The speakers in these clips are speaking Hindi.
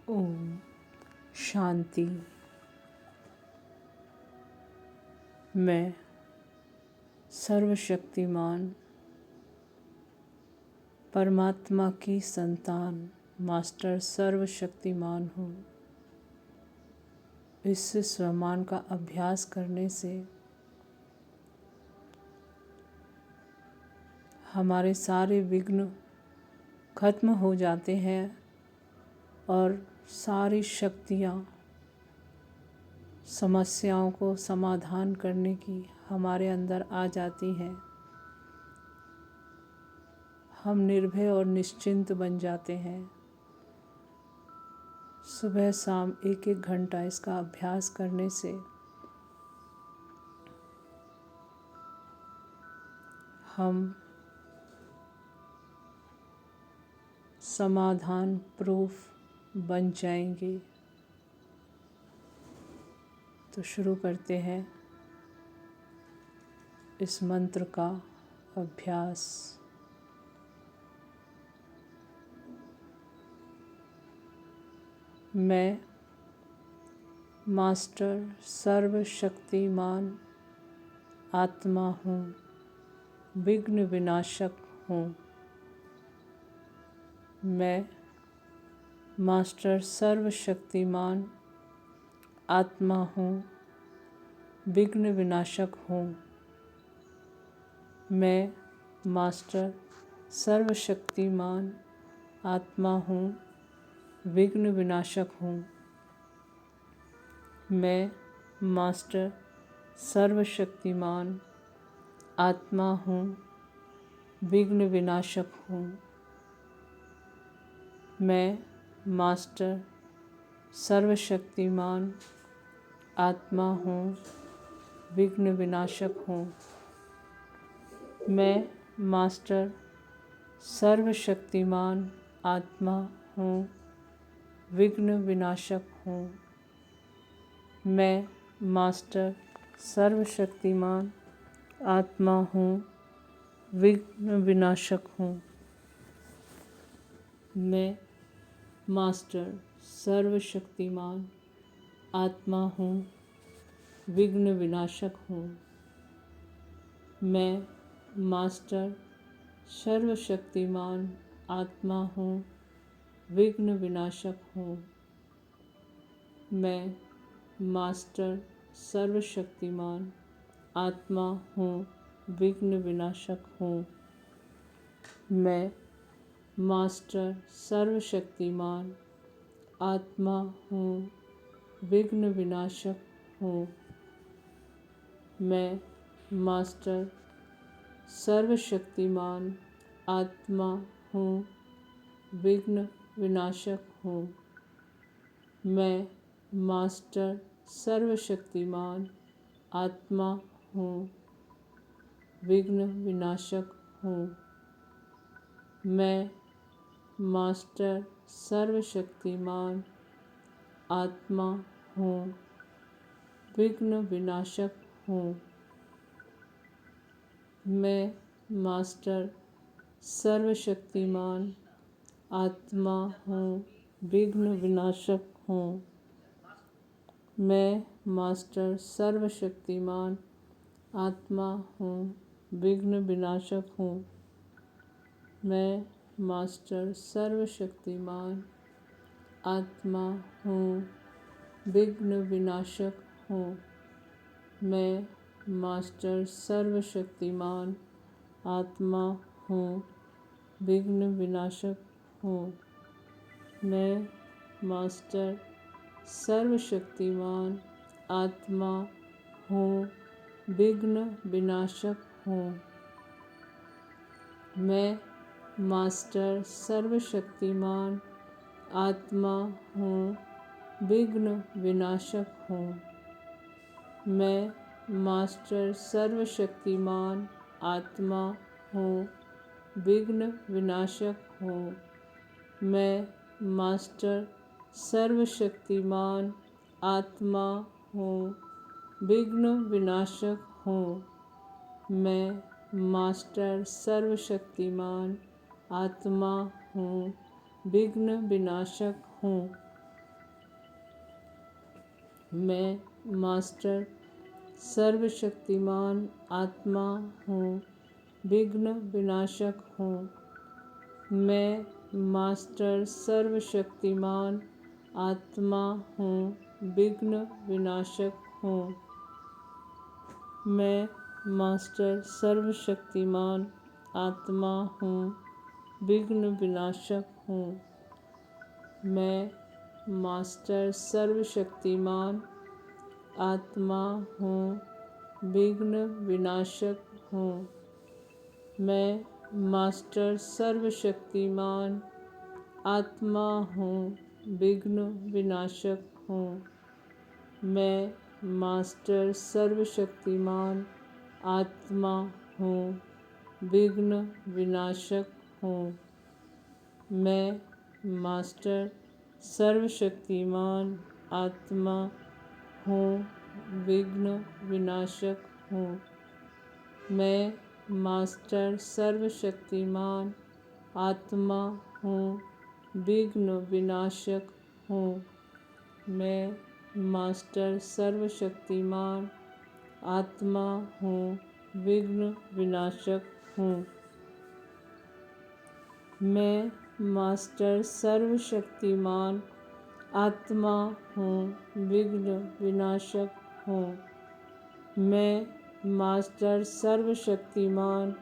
ओम शांति। मैं सर्वशक्तिमान परमात्मा की संतान मास्टर सर्वशक्तिमान हूँ। इस स्वमान का अभ्यास करने से हमारे सारे विघ्न खत्म हो जाते हैं और सारी शक्तियाँ समस्याओं को समाधान करने की हमारे अंदर आ जाती हैं। हम निर्भय और निश्चिंत बन जाते हैं। सुबह शाम 1-1 घंटा इसका अभ्यास करने से हम समाधान प्रूफ बन जाएंगे। तो शुरू करते हैं इस मंत्र का अभ्यास। मैं मास्टर सर्वशक्तिमान आत्मा हूँ, विघ्न विनाशक हूँ। मैं मास्टर सर्वशक्तिमान आत्मा हूँ, विघ्न विनाशक हूँ। मैं मास्टर सर्वशक्तिमान आत्मा हूँ, विघ्न विनाशक हूँ। मैं मास्टर सर्वशक्तिमान आत्मा हूँ, विघ्न विनाशक हूँ। मैं मास्टर सर्वशक्तिमान आत्मा हूँ, विघ्न विनाशक हूँ। मैं मास्टर सर्वशक्तिमान आत्मा हूँ, विघ्न विनाशक हूँ। मैं मास्टर सर्वशक्तिमान आत्मा हूँ, विघ्न विनाशक हूँ। मैं मास्टर सर्वशक्तिमान आत्मा हूँ, विघ्न विनाशक हूँ। मैं मास्टर सर्वशक्तिमान आत्मा हूँ, विघ्न विनाशक हूँ। मैं मास्टर सर्वशक्तिमान आत्मा हूँ, विघ्न विनाशक हूँ। मैं मास्टर सर्वशक्तिमान आत्मा हूँ, विघ्न विनाशक हूँ। मैं मास्टर सर्वशक्तिमान आत्मा हूँ, विघ्न विनाशक हूँ। मैं मास्टर सर्वशक्तिमान आत्मा हूँ, विघ्न विनाशक हूँ। मैं मास्टर सर्वशक्तिमान आत्मा हूँ, विघ्न विनाशक हूँ। मैं मास्टर सर्वशक्तिमान आत्मा हूँ, विघ्न विनाशक हूँ। मैं मास्टर सर्वशक्तिमान आत्मा हूँ, विघ्न विनाशक हूँ। मैं मास्टर सर्वशक्तिमान आत्मा हूँ, विघ्न विनाशक हूँ। मैं मास्टर सर्वशक्तिमान आत्मा हूँ, विघ्न विनाशक हूँ। मैं मास्टर सर्वशक्तिमान आत्मा हूँ, विघ्न विनाशक हूँ। मैं मास्टर सर्वशक्तिमान आत्मा हूँ, विघ्न विनाशक हूँ। मैं मास्टर सर्वशक्तिमान आत्मा हूँ, विघ्न विनाशक हूँ। मैं मास्टर सर्वशक्तिमान आत्मा हूँ, विघ्न विनाशक हूँ। मैं मास्टर सर्वशक्तिमान आत्मा हूँ, विघ्न विनाशक हूँ। मैं मास्टर सर्वशक्तिमान आत्मा हूँ, विघ्न विनाशक हूँ। मैं मास्टर सर्वशक्तिमान आत्मा हूँ, विघ्न विनाशक हूँ। मैं मास्टर सर्वशक्तिमान आत्मा हूँ, विघ्न विनाशक हूँ। मैं मास्टर सर्वशक्तिमान आत्मा हूँ, विघ्न विनाशक हूँ। मैं मास्टर सर्वशक्तिमान आत्मा हूँ, विघ्न विनाशक हूँ। मैं मास्टर सर्वशक्तिमान आत्मा हूँ, विघ्न विनाशक हूँ। मैं मास्टर सर्वशक्तिमान आत्मा हूँ, विघ्न विनाशक हूँ। मैं मास्टर सर्वशक्तिमान आत्मा हूँ, विघ्न विनाशक हूँ। मैं मास्टर सर्वशक्तिमान आत्मा हूँ, विघ्न विनाशक हूँ। मैं मास्टर सर्वशक्तिमान आत्मा हूँ, विघ्न विनाशक हूँ। मैं मास्टर सर्वशक्तिमान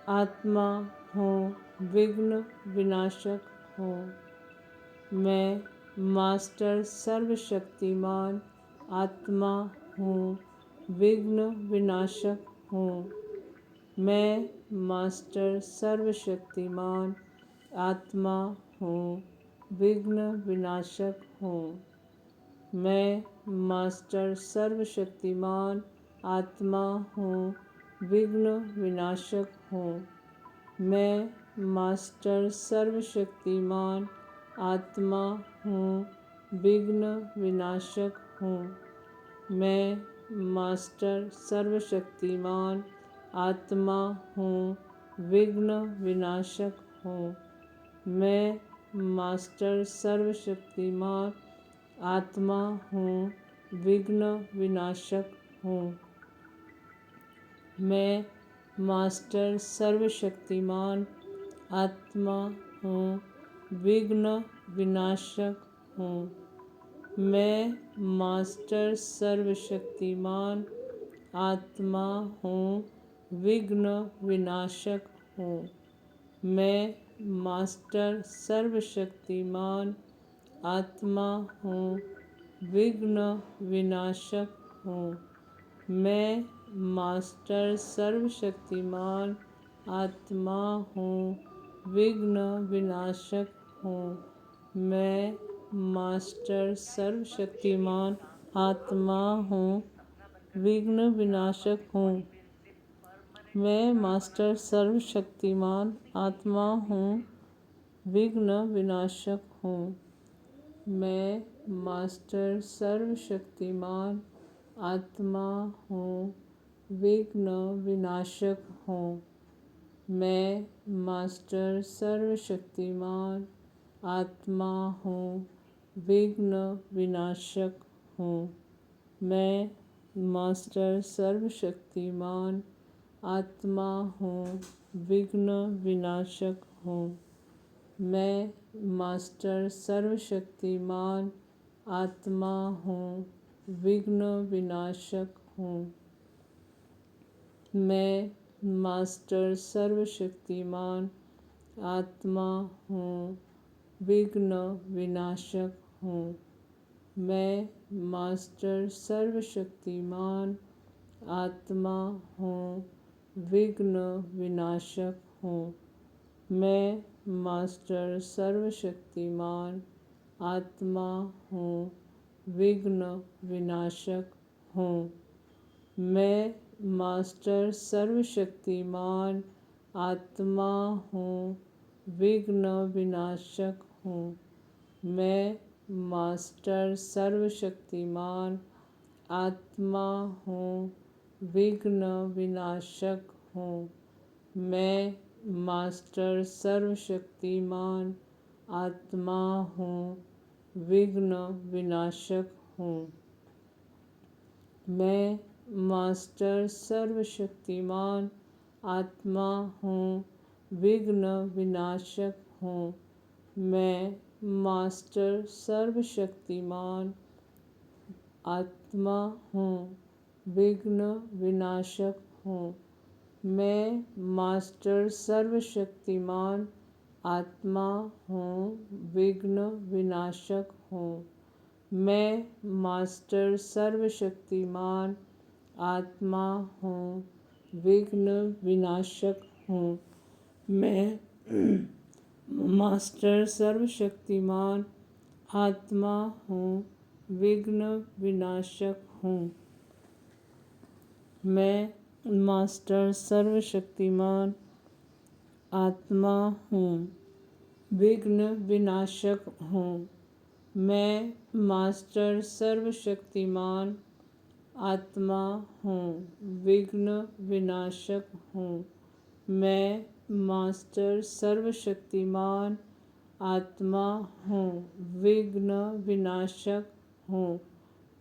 आत्मा हूँ, विघ्न विनाशक हूँ। मैं मास्टर सर्वशक्तिमान आत्मा हूँ, विघ्न विनाशक हूँ। मैं मास्टर सर्वशक्तिमान आत्मा हूँ, विघ्न विनाशक हूँ। मैं मास्टर सर्वशक्तिमान आत्मा हूँ, विघ्न विनाशक हूँ। मैं मास्टर सर्वशक्तिमान आत्मा हूँ, विघ्न विनाशक हूँ। मैं मास्टर सर्वशक्तिमान आत्मा हूँ, विघ्न विनाशक हूँ। मैं मास्टर सर्वशक्तिमान आत्मा हूँ, विघ्न विनाशक हूँ। मैं मास्टर सर्वशक्तिमान आत्मा हूँ, विघ्न विनाशक हूँ। मैं मास्टर सर्वशक्तिमान आत्मा हूँ, विघ्न विनाशक हूँ। मैं मास्टर सर्वशक्तिमान आत्मा हूँ, विघ्न विनाशक हूँ। मैं मास्टर सर्वशक्तिमान आत्मा हूँ, विघ्न विनाशक हूँ। मैं मास्टर सर्वशक्तिमान आत्मा हूँ, विघ्न विनाशक हूँ। मैं मास्टर सर्वशक्तिमान आत्मा हूँ, विघ्न विनाशक हूँ। मैं मास्टर सर्वशक्तिमान आत्मा हूँ, विघ्न विनाशक हूँ। मैं मास्टर सर्वशक्तिमान आत्मा हूँ, विघ्न विनाशक हूँ। मैं मास्टर सर्वशक्तिमान आत्मा हूँ, विघ्न विनाशक हूँ। मैं मास्टर सर्वशक्तिमान आत्मा हूँ, विघ्न विनाशक हूँ। मैं मास्टर सर्वशक्तिमान आत्मा हूँ, विघ्न विनाशक हूँ। मैं मास्टर सर्वशक्तिमान आत्मा हूँ, विघ्न विनाशक हूँ। मैं मास्टर सर्वशक्तिमान आत्मा हूँ, विघ्न विनाशक हूँ। मैं मास्टर सर्वशक्तिमान आत्मा हूँ, विघ्न विनाशक हूँ। मैं मास्टर सर्वशक्तिमान आत्मा हूँ, विघ्न विनाशक हूँ। मैं मास्टर सर्वशक्तिमान आत्मा हूँ, विघ्न विनाशक हूँ। मैं मास्टर सर्वशक्तिमान आत्मा हूँ, विघ्न विनाशक हूँ। मैं मास्टर सर्वशक्तिमान आत्मा हूँ, विघ्न विनाशक हूँ। मैं मास्टर सर्वशक्तिमान आत्मा हूँ, विघ्न विनाशक हूँ। मैं मास्टर सर्वशक्तिमान आत्मा हूँ, विघ्न विनाशक हूँ। मैं मास्टर सर्वशक्तिमान आत्मा हूँ, विघ्न विनाशक हूँ। मैं मास्टर सर्वशक्तिमान आत्मा हूँ, विघ्न विनाशक हूँ। मैं मास्टर सर्वशक्तिमान आत्मा हूँ, विघ्न विनाशक हूँ। मैं मास्टर सर्वशक्तिमान आत्मा हूँ, विघ्न विनाशक हूँ।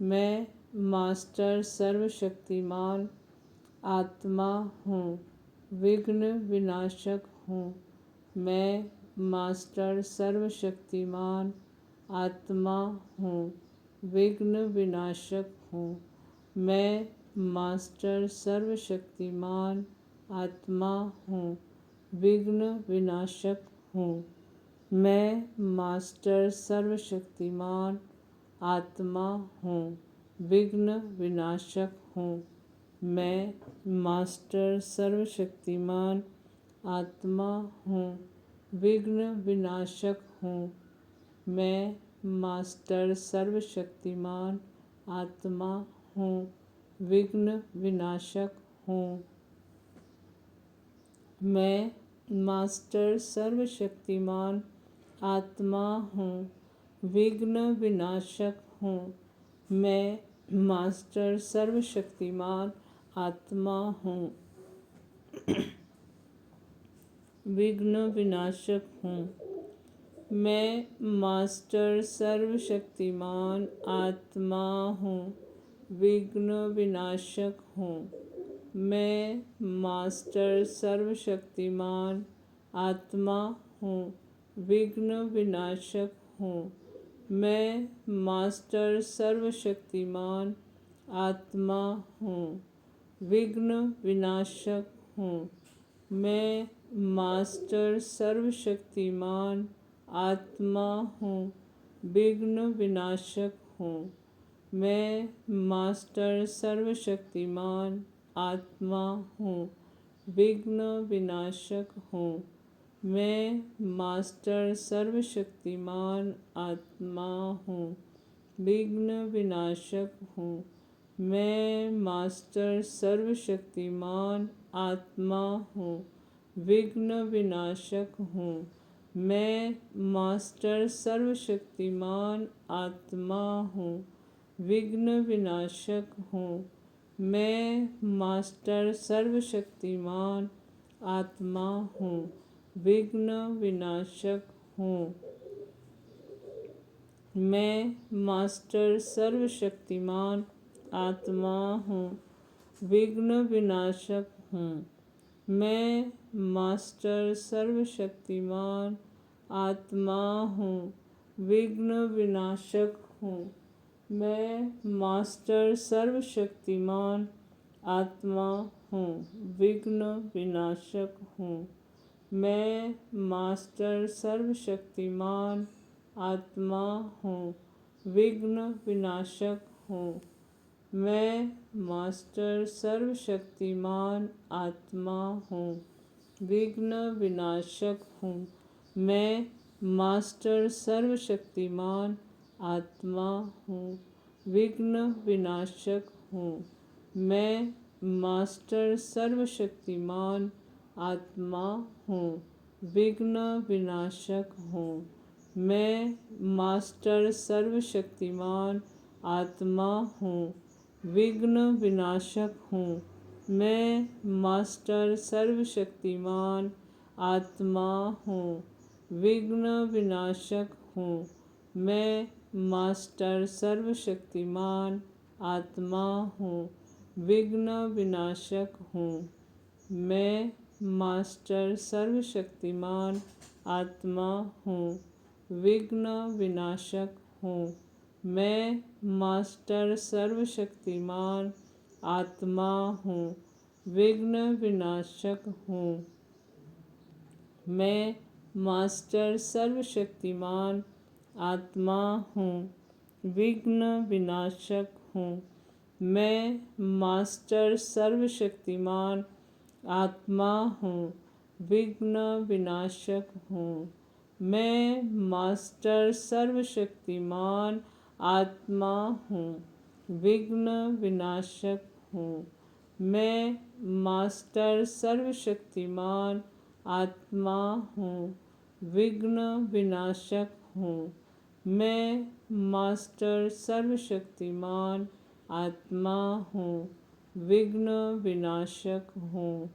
मैं मास्टर सर्वशक्तिमान आत्मा हूँ, विघ्न विनाशक हूँ। मैं मास्टर सर्वशक्तिमान आत्मा हूँ, विघ्न विनाशक हूँ। मैं मास्टर सर्वशक्तिमान आत्मा हूँ, विघ्न विनाशक हूँ। मैं मास्टर सर्वशक्तिमान आत्मा हूँ, विघ्न विनाशक हूँ। मैं मास्टर सर्वशक्तिमान आत्मा हूँ, विघ्न विनाशक हूँ। मैं मास्टर सर्वशक्तिमान आत्मा हूँ, विघ्न विनाशक हूँ। मैं मास्टर सर्वशक्तिमान आत्मा हूँ, विघ्न विनाशक हूँ। मैं मास्टर सर्वशक्तिमान आत्मा हूँ, विघ्न विनाशक हूँ। मैं मास्टर सर्वशक्तिमान आत्मा हूँ, विघ्न विनाशक हूँ। मैं मास्टर सर्वशक्तिमान आत्मा हूँ, विघ्न विनाशक हूँ। मैं मास्टर सर्वशक्तिमान आत्मा हूँ, विघ्न विनाशक हूँ। मैं मास्टर सर्वशक्तिमान आत्मा हूँ, विघ्न विनाशक हूँ। मैं मास्टर सर्वशक्तिमान आत्मा हूँ, विघ्न विनाशक हूँ। मैं मास्टर सर्वशक्तिमान आत्मा हूँ, विघ्न विनाशक हूँ। मैं मास्टर सर्वशक्तिमान आत्मा हूँ, विघ्न विनाशक हूँ। मैं मास्टर सर्वशक्तिमान आत्मा हूँ, विघ्न विनाशक हूँ। मैं मास्टर सर्वशक्तिमान आत्मा हूँ, विघ्न विनाशक हूँ। मैं मास्टर सर्वशक्तिमान आत्मा हूँ, विघ्न विनाशक हूँ। मैं मास्टर सर्वशक्तिमान आत्मा हूँ, विघ्न विनाशक हूँ। मैं मास्टर सर्वशक्तिमान आत्मा हूँ, विघ्न विनाशक हूँ। मैं मास्टर सर्वशक्तिमान आत्मा हूँ, विघ्न विनाशक हूँ। मैं मास्टर सर्वशक्तिमान आत्मा हूँ, विघ्न विनाशक हूँ। मैं मास्टर सर्वशक्तिमान आत्मा हूँ, विघ्न विनाशक हूँ। मैं मास्टर सर्वशक्तिमान आत्मा हूँ, विघ्न विनाशक हूँ। मैं मास्टर सर्वशक्तिमान आत्मा हूँ, विघ्न विनाशक हूँ। मैं मास्टर सर्वशक्तिमान आत्मा हूँ, विघ्न विनाशक हूँ। मैं मास्टर सर्वशक्तिमान आत्मा हूँ, विघ्न विनाशक हूँ। मैं मास्टर सर्वशक्तिमान आत्मा हूँ, विघ्न विनाशक हूँ। मैं मास्टर सर्वशक्तिमान आत्मा हूँ, विघ्न विनाशक हूँ। मैं मास्टर सर्वशक्तिमान आत्मा हूँ, विघ्न विनाशक हूँ। मैं मास्टर सर्वशक्तिमान आत्मा हूँ, विघ्न विनाशक हूँ। मैं मास्टर सर्वशक्तिमान आत्मा हूँ, विघ्न विनाशक हूँ। मैं मास्टर सर्वशक्तिमान आत्मा हूँ, विघ्न विनाशक हूँ। मैं मास्टर सर्वशक्तिमान आत्मा हूँ, विघ्न विनाशक हूँ।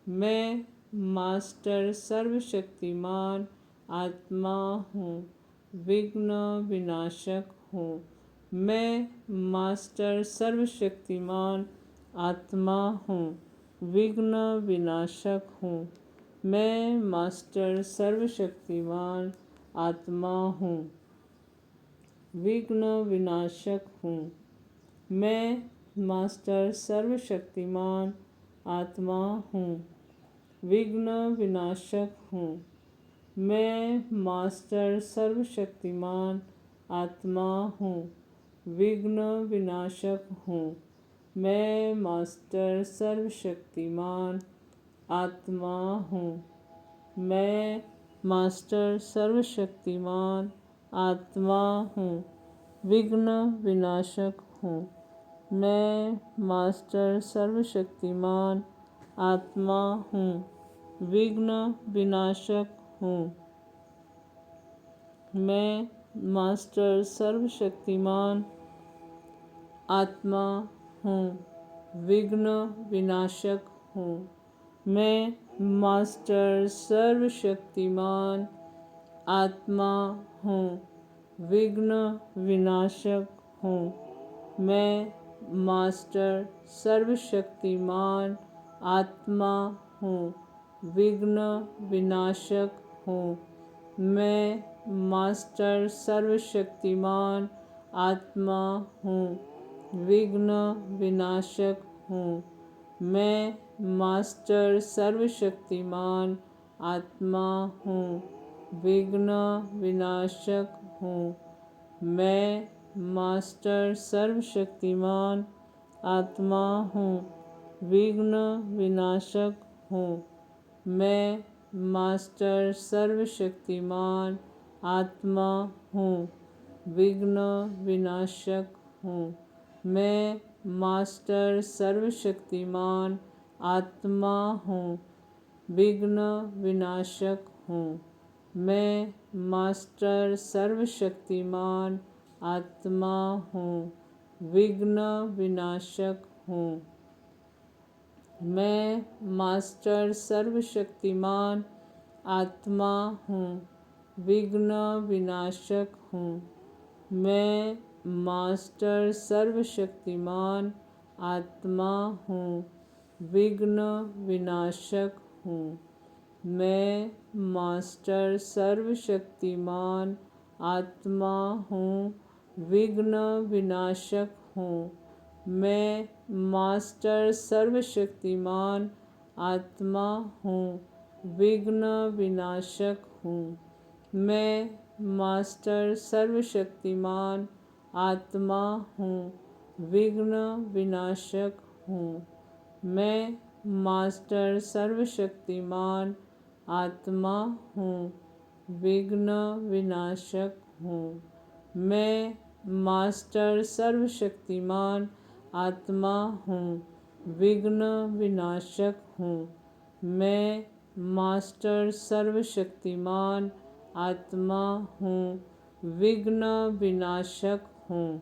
मैं मास्टर सर्वशक्तिमान आत्मा हूँ, विघ्न विनाशक हूँ। मैं मास्टर सर्वशक्तिमान आत्मा हूँ, विघ्न विनाशक हूँ। मैं मास्टर सर्वशक्तिमान आत्मा हूँ, विघ्न विनाशक हूँ। मैं मास्टर सर्वशक्तिमान आत्मा हूँ, विघ्न विनाशक हूँ। मैं मास्टर सर्वशक्तिमान आत्मा हूँ, विघ्न विनाशक हूँ। मैं मास्टर सर्वशक्तिमान आत्मा हूँ। मैं मास्टर सर्वशक्तिमान आत्मा हूँ, विघ्न विनाशक हूँ। मैं मास्टर सर्वशक्तिमान आत्मा हूँ, विघ्न विनाशक हूँ। मैं मास्टर सर्वशक्तिमान आत्मा हूँ, विघ्न विनाशक हूँ। मैं मास्टर सर्वशक्तिमान आत्मा हूँ, विघ्न विनाशक हूँ। मैं मास्टर सर्वशक्तिमान आत्मा हूँ, विघ्न विनाशक हूँ। मैं मास्टर सर्वशक्तिमान आत्मा हूँ, विघ्न विनाशक हूँ। मैं मास्टर सर्वशक्तिमान आत्मा हूँ, विघ्न विनाशक हूँ। मैं मास्टर सर्वशक्तिमान आत्मा हूँ, विघ्न विनाशक हूँ। मैं मास्टर सर्वशक्तिमान आत्मा हूँ, विघ्न विनाशक हूँ। मैं मास्टर सर्वशक्तिमान आत्मा हूँ, विघ्न विनाशक हूँ। मैं मास्टर सर्वशक्तिमान आत्मा हूँ, विघ्न विनाशक हूँ। मैं मास्टर सर्वशक्तिमान आत्मा हूँ, विघ्न विनाशक हूँ। मैं मास्टर सर्वशक्तिमान आत्मा हूँ, विघ्न विनाशक हूँ। मैं मास्टर सर्वशक्तिमान आत्मा हूँ, विघ्न विनाशक हूँ। मैं मास्टर सर्वशक्तिमान आत्मा हूँ, विघ्न विनाशक हूँ। मैं मास्टर सर्वशक्तिमान आत्मा हूँ, विघ्न विनाशक हूँ। मैं मास्टर सर्वशक्तिमान आत्मा हूँ, विघ्न विनाशक हूँ। मैं मास्टर सर्वशक्तिमान आत्मा हूँ, विघ्न विनाशक हूँ। मैं मास्टर सर्वशक्तिमान आत्मा हूँ, विघ्न विनाशक हूँ।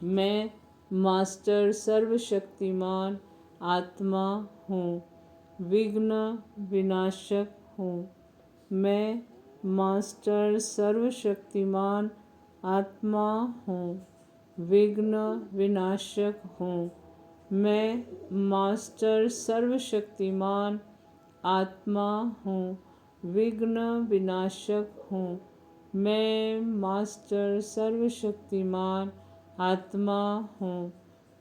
मैं मास्टर सर्वशक्तिमान आत्मा हूँ, विघ्न विनाशक हूँ। मैं मास्टर सर्वशक्तिमान आत्मा हूँ, विघ्न विनाशक हूँ। मैं मास्टर सर्वशक्तिमान आत्मा हूँ, विघ्न विनाशक हूँ। मैं मास्टर सर्वशक्तिमान आत्मा हूँ,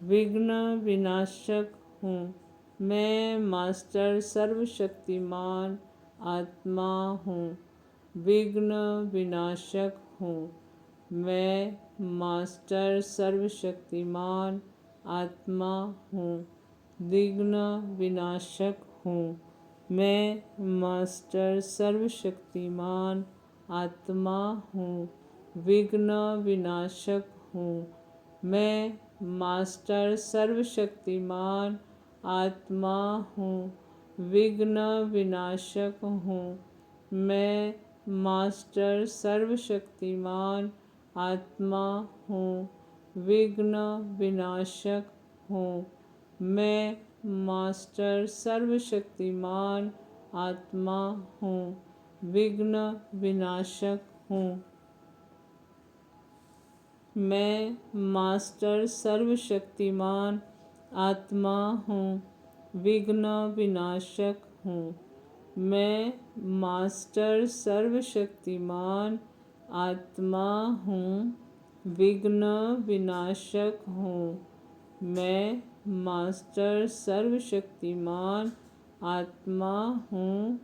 विघ्न विनाशक हूँ। मैं मास्टर सर्वशक्तिमान आत्मा हूँ, विघ्न विनाशक हूँ। मैं मास्टर सर्वशक्तिमान आत्मा हूँ, विघ्न विनाशक हूँ। मैं मास्टर सर्वशक्तिमान आत्मा हूँ, विघ्न विनाशक हूँ। मैं मास्टर सर्वशक्तिमान आत्मा हूँ, विघ्न विनाशक हूँ। मैं मास्टर सर्वशक्तिमान आत्मा हूँ, विघ्न विनाशक हूँ। मैं मास्टर सर्वशक्तिमान आत्मा हूँ, विघ्न विनाशक हूँ। मैं मास्टर सर्वशक्तिमान आत्मा हूँ, विघ्न विनाशक हूँ। मैं मास्टर सर्वशक्तिमान आत्मा हूँ, विघ्न विनाशक हूँ। मैं मास्टर सर्वशक्तिमान आत्मा हूँ,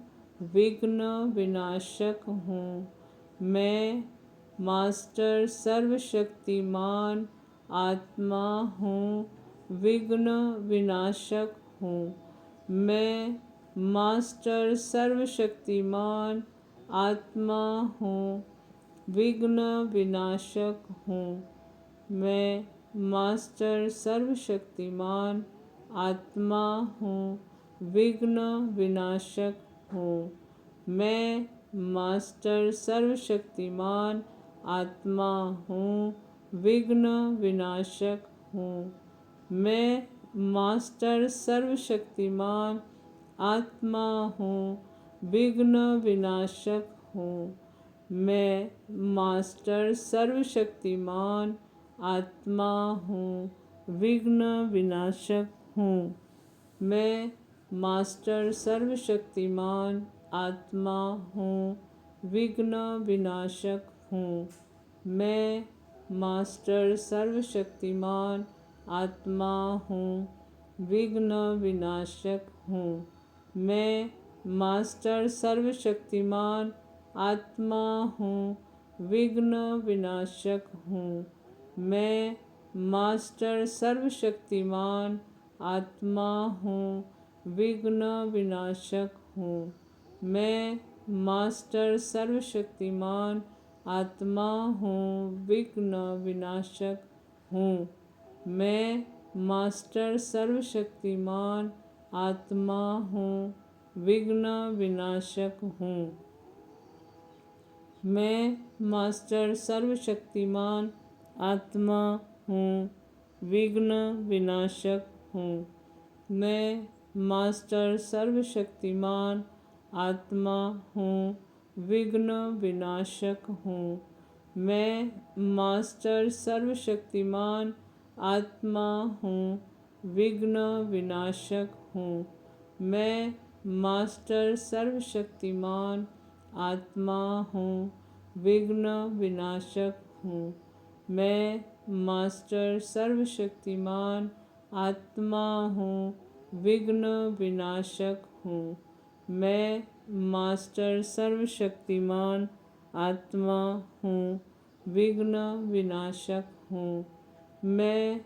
विघ्न विनाशक हूँ। मैं मास्टर सर्वशक्तिमान आत्मा हूँ, विघ्न विनाशक हूँ। मैं मास्टर सर्वशक्तिमान आत्मा हूँ, विघ्न विनाशक हूँ। मैं मास्टर सर्वशक्तिमान आत्मा हूँ, विघ्न विनाशक हूँ। मैं मास्टर सर्वशक्तिमान आत्मा हूँ, विघ्न विनाशक हूँ। मैं मास्टर सर्वशक्तिमान आत्मा हूँ, विघ्न विनाशक हूँ। मैं मास्टर सर्वशक्तिमान आत्मा हूँ, विघ्न विनाशक हूँ। मैं मास्टर सर्वशक्तिमान आत्मा हूँ, विघ्न विनाशक हूँ। मैं मास्टर सर्वशक्तिमान आत्मा हूँ, विघ्न विनाशक हूँ। मैं मास्टर सर्वशक्तिमान आत्मा हूँ, विघ्न विनाशक हूँ। मैं मास्टर सर्वशक्तिमान आत्मा हूँ, विघ्न विनाशक हूँ। मैं मास्टर सर्वशक्तिमान आत्मा हूँ, विघ्न विनाशक हूँ। मैं मास्टर सर्वशक्तिमान आत्मा हूँ, विघ्न विनाशक हूँ। मैं मास्टर सर्वशक्तिमान आत्मा हूँ, विघ्न विनाशक हूँ। मैं मास्टर सर्वशक्तिमान आत्मा हूँ, विघ्न विनाशक हूँ। मैं मास्टर सर्वशक्तिमान आत्मा हूँ, विघ्न विनाशक हूँ। मैं मास्टर सर्वशक्तिमान आत्मा हूँ, विघ्न विनाशक हूँ। मैं मास्टर सर्वशक्तिमान आत्मा हूँ, विघ्न विनाशक हूँ। मैं मास्टर सर्वशक्तिमान आत्मा हूँ, विघ्न विनाशक हूँ। मैं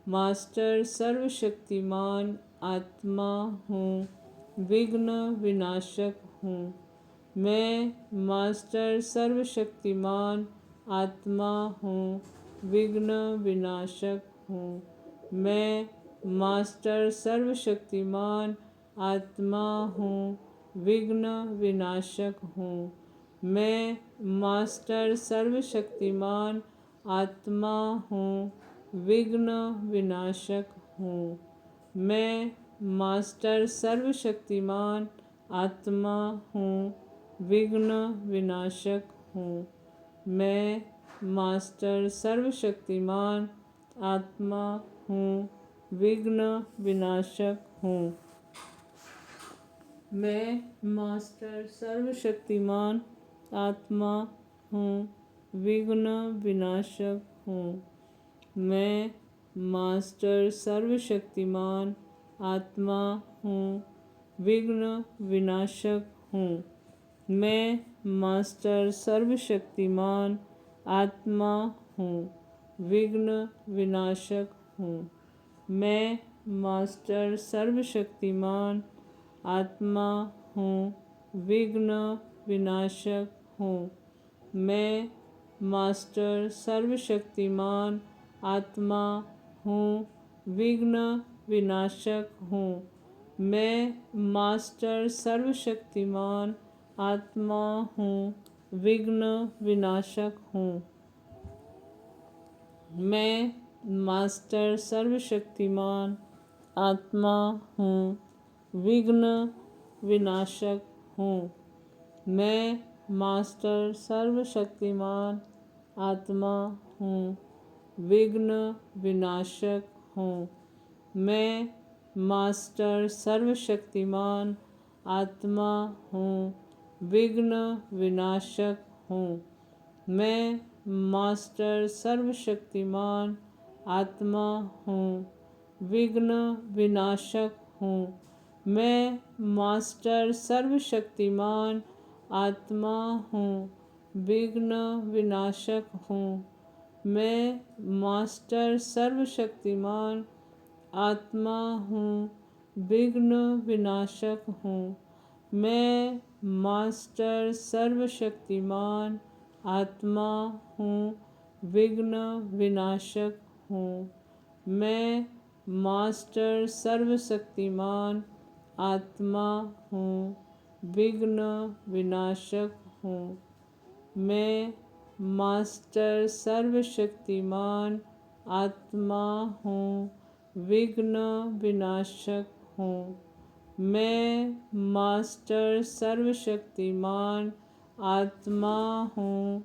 मास्टर सर्वशक्तिमान आत्मा हूँ, विघ्न विनाशक हूँ। मैं मास्टर सर्वशक्तिमान आत्मा हूँ, विघ्न विनाशक हूँ। मैं मास्टर सर्वशक्तिमान आत्मा हूँ, विघ्न विनाशक हूँ। मैं मास्टर सर्वशक्तिमान आत्मा हूँ, विघ्न विनाशक हूँ। मैं मास्टर सर्वशक्तिमान आत्मा हूँ, विघ्न विनाशक हूँ। मैं मास्टर सर्वशक्तिमान आत्मा हूँ, विघ्न विनाशक हूँ। मैं मास्टर सर्वशक्तिमान आत्मा हूँ, विघ्न विनाशक हूँ। मैं मास्टर सर्वशक्तिमान आत्मा हूँ, विघ्न विनाशक हूँ। मैं मास्टर सर्वशक्तिमान आत्मा हूँ, विघ्न विनाशक हूँ। मैं मास्टर सर्वशक्तिमान आत्मा हूँ, विघ्न विनाशक हूँ। मैं मास्टर सर्वशक्तिमान आत्मा हूँ, विघ्न विनाशक हूँ। मैं मास्टर सर्वशक्तिमान आत्मा हूँ, विघ्न विनाशक हूँ। मैं मास्टर सर्वशक्तिमान आत्मा हूँ, विघ्न विनाशक हूँ। मैं मास्टर सर्वशक्तिमान आत्मा हूँ, विघ्न विनाशक हूँ। मैं मास्टर सर्वशक्तिमान आत्मा हूँ, विघ्न विनाशक हूँ। मैं मास्टर सर्वशक्तिमान आत्मा हूँ, विघ्न विनाशक हूँ। मैं मास्टर सर्वशक्तिमान आत्मा हूँ, विघ्न विनाशक हूँ। मैं मास्टर सर्वशक्तिमान आत्मा हूँ, विघ्न विनाशक हूँ। मैं मास्टर सर्वशक्तिमान आत्मा हूँ, विघ्न विनाशक हूँ। मैं मास्टर सर्वशक्तिमान आत्मा हूँ, विघ्न विनाशक हूँ। मैं मास्टर सर्वशक्तिमान आत्मा हूँ, विघ्न विनाशक हूँ। मैं मास्टर सर्वशक्तिमान आत्मा हूँ,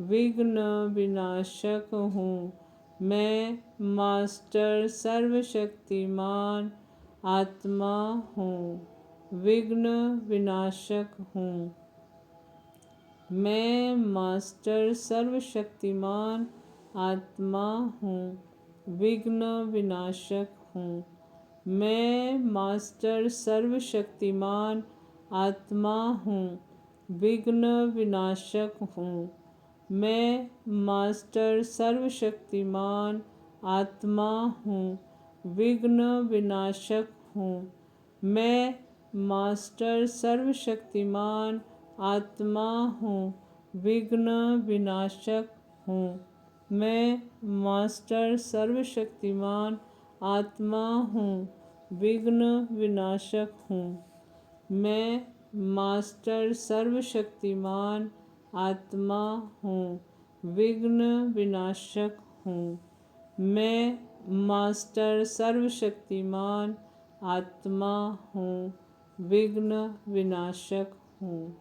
विघ्न विनाशक हूँ। मैं मास्टर सर्वशक्तिमान आत्मा हूँ, विघ्न विनाशक हूँ। मैं मास्टर सर्वशक्तिमान आत्मा हूँ, विघ्न विनाशक हूँ। मैं मास्टर सर्वशक्तिमान आत्मा हूँ, विघ्न विनाशक हूँ। मैं मास्टर सर्वशक्तिमान आत्मा हूँ, विघ्न विनाशक हूँ। मैं मास्टर सर्वशक्तिमान आत्मा हूँ, विघ्न विनाशक हूँ। मैं मास्टर सर्वशक्तिमान आत्मा हूँ, विघ्न विनाशक हूँ। मैं मास्टर सर्वशक्तिमान आत्मा हूँ, विघ्न विनाशक हूँ। मैं मास्टर सर्वशक्तिमान आत्मा हूँ, विघ्न विनाशक हूँ।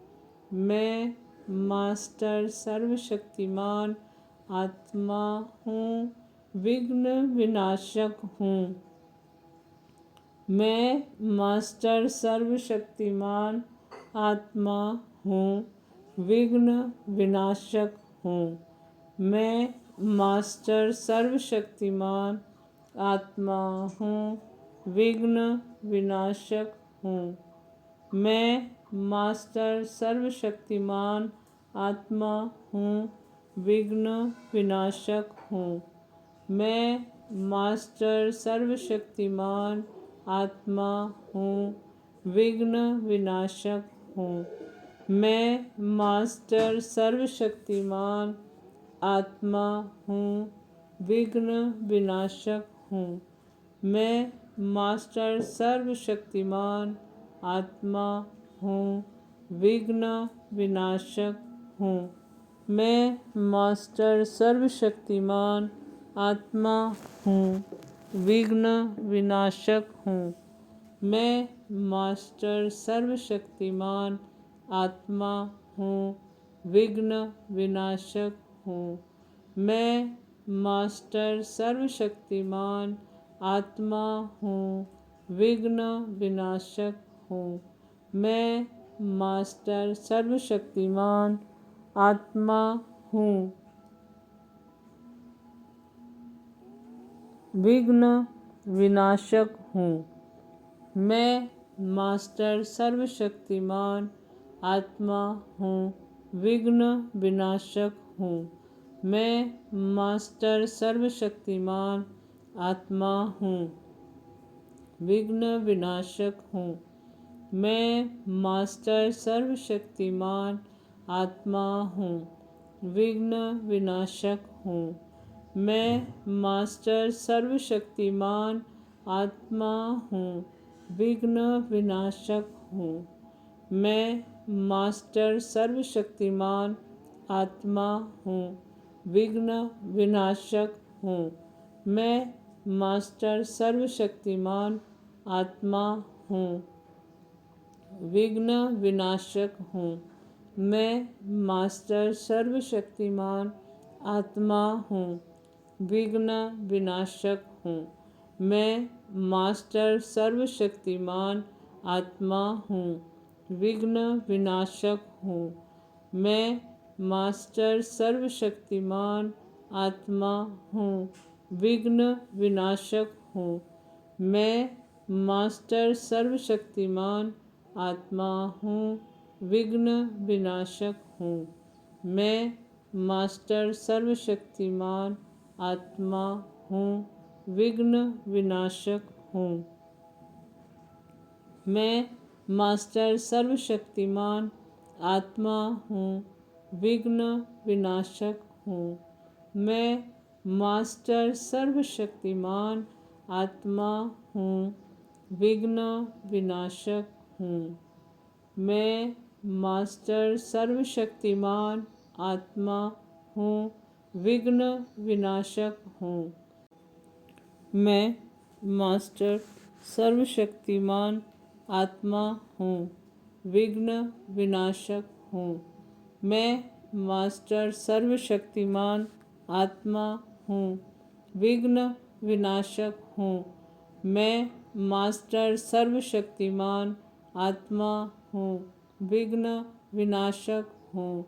मैं मास्टर सर्वशक्तिमान आत्मा हूँ, विघ्न विनाशक हूँ। मैं मास्टर सर्वशक्तिमान आत्मा हूँ, विघ्न विनाशक हूँ। मैं मास्टर सर्वशक्तिमान आत्मा हूँ, विघ्न विनाशक हूँ। मैं मास्टर सर्वशक्तिमान आत्मा हूँ, विघ्न विनाशक हूँ। मैं मास्टर सर्वशक्तिमान आत्मा हूँ, विघ्न विनाशक हूँ। मैं मास्टर सर्वशक्तिमान आत्मा हूँ, विघ्न विनाशक हूँ। मैं मास्टर सर्वशक्तिमान आत्मा हूँ, विघ्न विनाशक हूँ। मैं मास्टर सर्वशक्तिमान आत्मा हूँ, विघ्न विनाशक हूँ। मैं मास्टर सर्वशक्तिमान आत्मा हूँ, विघ्न विनाशक हूँ। मैं मास्टर सर्वशक्तिमान आत्मा हूँ, विघ्न विनाशक हूँ। मैं मास्टर सर्वशक्तिमान आत्मा हूँ, विघ्न विनाशक हूँ। मैं मास्टर सर्वशक्तिमान आत्मा हूँ, विघ्न विनाशक हूँ। मैं मास्टर सर्वशक्तिमान आत्मा हूँ, विघ्न विनाशक हूँ। मैं मास्टर सर्वशक्तिमान आत्मा हूँ, विघ्न विनाशक हूँ। मैं मास्टर सर्वशक्तिमान आत्मा हूँ, विघ्न विनाशक हूँ। मैं मास्टर सर्वशक्तिमान आत्मा हूँ, विघ्न विनाशक हूँ। मैं मास्टर सर्वशक्तिमान आत्मा हूँ, विघ्न विनाशक हूँ। मैं मास्टर सर्वशक्तिमान आत्मा हूँ, विघ्न विनाशक हूँ। मैं मास्टर सर्वशक्तिमान आत्मा हूँ, विघ्न विनाशक हूँ। मैं मास्टर सर्वशक्तिमान आत्मा हूँ, विघ्न विनाशक हूँ। मैं मास्टर सर्वशक्तिमान आत्मा हूँ, विघ्न विनाशक हूँ। मैं मास्टर सर्वशक्तिमान आत्मा हूँ, विघ्न विनाशक हूँ। मैं मास्टर सर्वशक्तिमान आत्मा हूँ, विघ्न विनाशक हूँ। मैं मास्टर सर्वशक्तिमान आत्मा हूँ, विघ्न विनाशक हूँ। मैं मास्टर सर्वशक्तिमान आत्मा हूँ, विघ्न विनाशक हूँ। मैं मास्टर सर्वशक्तिमान आत्मा हूँ, विघ्न विनाशक हूँ। मैं मास्टर सर्वशक्तिमान आत्मा हूँ, विघ्न विनाशक हूँ। मैं मास्टर सर्वशक्तिमान आत्मा हूँ, विघ्न विनाशक हूँ।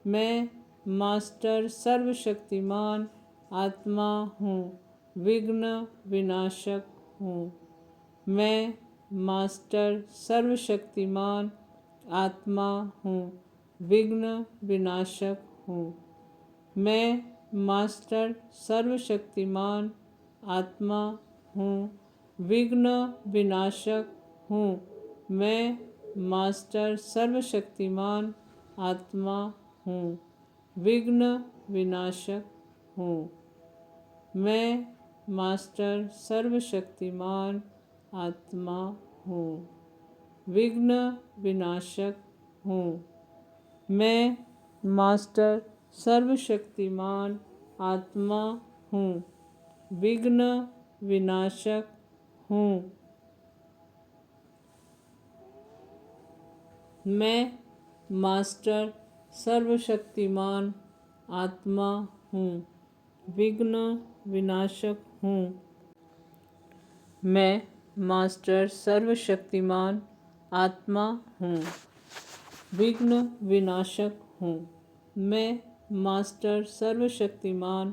मैं मास्टर सर्वशक्तिमान आत्मा हूँ, विघ्न विनाशक हूँ। मैं मास्टर सर्वशक्तिमान आत्मा हूँ, विघ्न विनाशक हूँ। मैं मास्टर सर्वशक्तिमान आत्मा हूँ, विघ्न विनाशक हूँ। मैं मास्टर सर्वशक्तिमान आत्मा हूँ, विघ्न विनाशक हूँ। मैं मास्टर सर्वशक्तिमान आत्मा हूँ, विघ्न विनाशक हूँ। मैं मास्टर सर्वशक्तिमान आत्मा हूँ, विघ्न विनाशक हूँ। मैं मास्टर सर्वशक्तिमान आत्मा हूँ, विघ्न विनाशक हूँ। मैं मास्टर सर्वशक्तिमान आत्मा हूँ, विघ्न विनाशक हूँ। मैं मास्टर सर्वशक्तिमान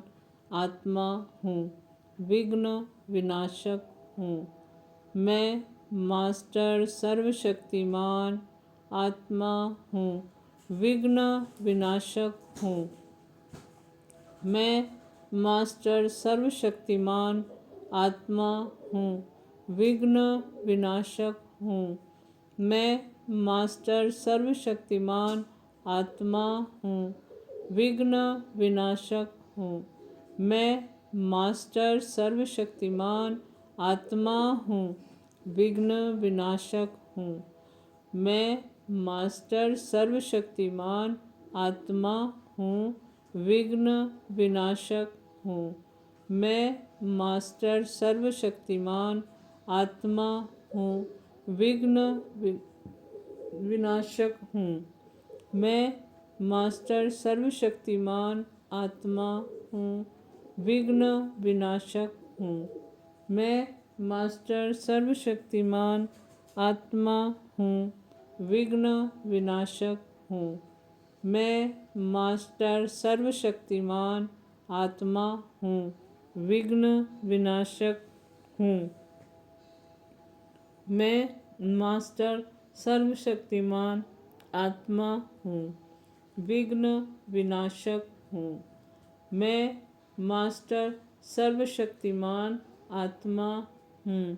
आत्मा हूँ, विघ्न विनाशक हूँ। मैं मास्टर सर्वशक्तिमान आत्मा हूँ, विघ्न विनाशक हूँ। मैं मास्टर सर्वशक्तिमान आत्मा हूँ, विघ्न विनाशक हूँ। मैं मास्टर सर्वशक्तिमान आत्मा हूँ, विघ्न विनाशक हूँ। मैं मास्टर सर्वशक्तिमान आत्मा हूँ, विघ्न विनाशक हूँ। मैं मास्टर सर्वशक्तिमान आत्मा हूँ, विघ्न विनाशक हूँ। मैं मास्टर सर्वशक्तिमान आत्मा हूँ, विघ्न विनाशक हूँ। मैं मास्टर सर्वशक्तिमान आत्मा हूँ, विघ्न विनाशक हूँ। मैं मास्टर सर्वशक्तिमान आत्मा हूँ, विघ्न विनाशक हूँ। मैं मास्टर सर्वशक्तिमान आत्मा हूँ, विघ्न विनाशक हूँ। मैं मास्टर सर्वशक्तिमान आत्मा हूँ, विघ्न विनाशक हूँ। मैं मास्टर सर्वशक्तिमान आत्मा हूँ,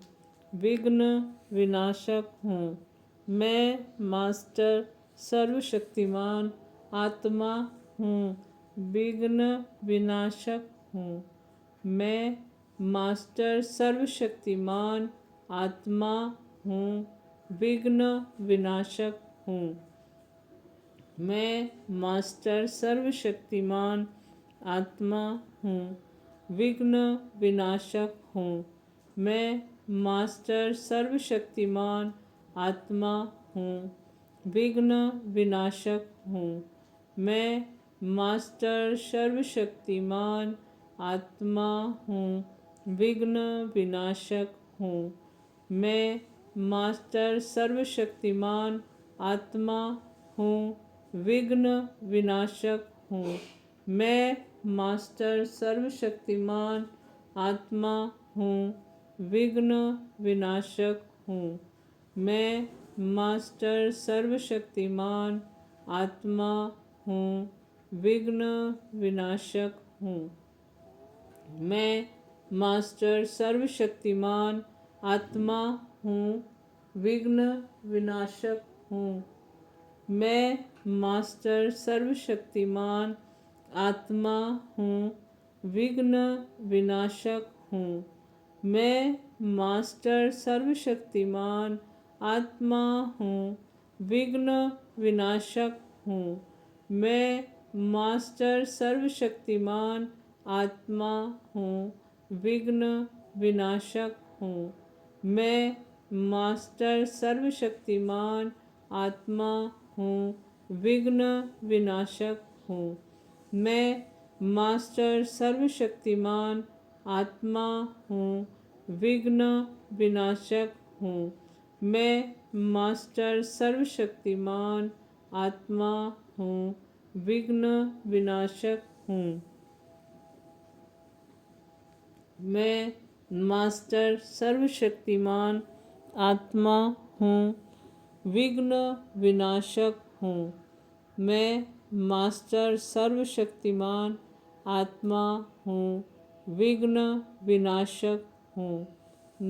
विघ्न विनाशक हूँ। मैं मास्टर सर्वशक्तिमान आत्मा हूँ, विघ्न विनाशक हूँ। मैं मास्टर सर्वशक्तिमान आत्मा हूँ, विघ्न विनाशक हूँ। मैं मास्टर सर्वशक्तिमान आत्मा हूँ, विघ्न विनाशक हूँ। मैं मास्टर सर्वशक्तिमान आत्मा हूँ, विघ्न विनाशक हूँ। मैं मास्टर सर्वशक्तिमान आत्मा हूँ, विघ्न विनाशक हूँ। मैं मास्टर सर्वशक्तिमान आत्मा हूँ, विघ्न विनाशक हूँ। मैं मास्टर सर्वशक्तिमान आत्मा हूँ, विघ्न विनाशक हूँ। मैं मास्टर सर्वशक्तिमान आत्मा हूँ, विघ्न विनाशक हूँ। मैं मास्टर सर्वशक्तिमान आत्मा हूँ, विघ्न विनाशक हूँ। मैं मास्टर सर्वशक्तिमान आत्मा हूँ, विघ्न विनाशक हूँ। मैं मास्टर सर्वशक्तिमान आत्मा हूँ, विघ्न विनाशक हूँ। मैं मास्टर सर्वशक्तिमान आत्मा हूँ, विघ्न विनाशक हूँ। मैं मास्टर सर्वशक्तिमान आत्मा हूँ, विघ्न विनाशक हूँ। मैं मास्टर सर्वशक्तिमान आत्मा हूँ, विघ्न विनाशक हूँ। मैं मास्टर सर्वशक्तिमान आत्मा हूँ, विघ्न विनाशक हूँ। मैं मास्टर सर्वशक्तिमान आत्मा हूँ, विघ्न विनाशक हूँ। मैं मास्टर सर्वशक्तिमान आत्मा हूँ, विघ्न विनाशक हूँ।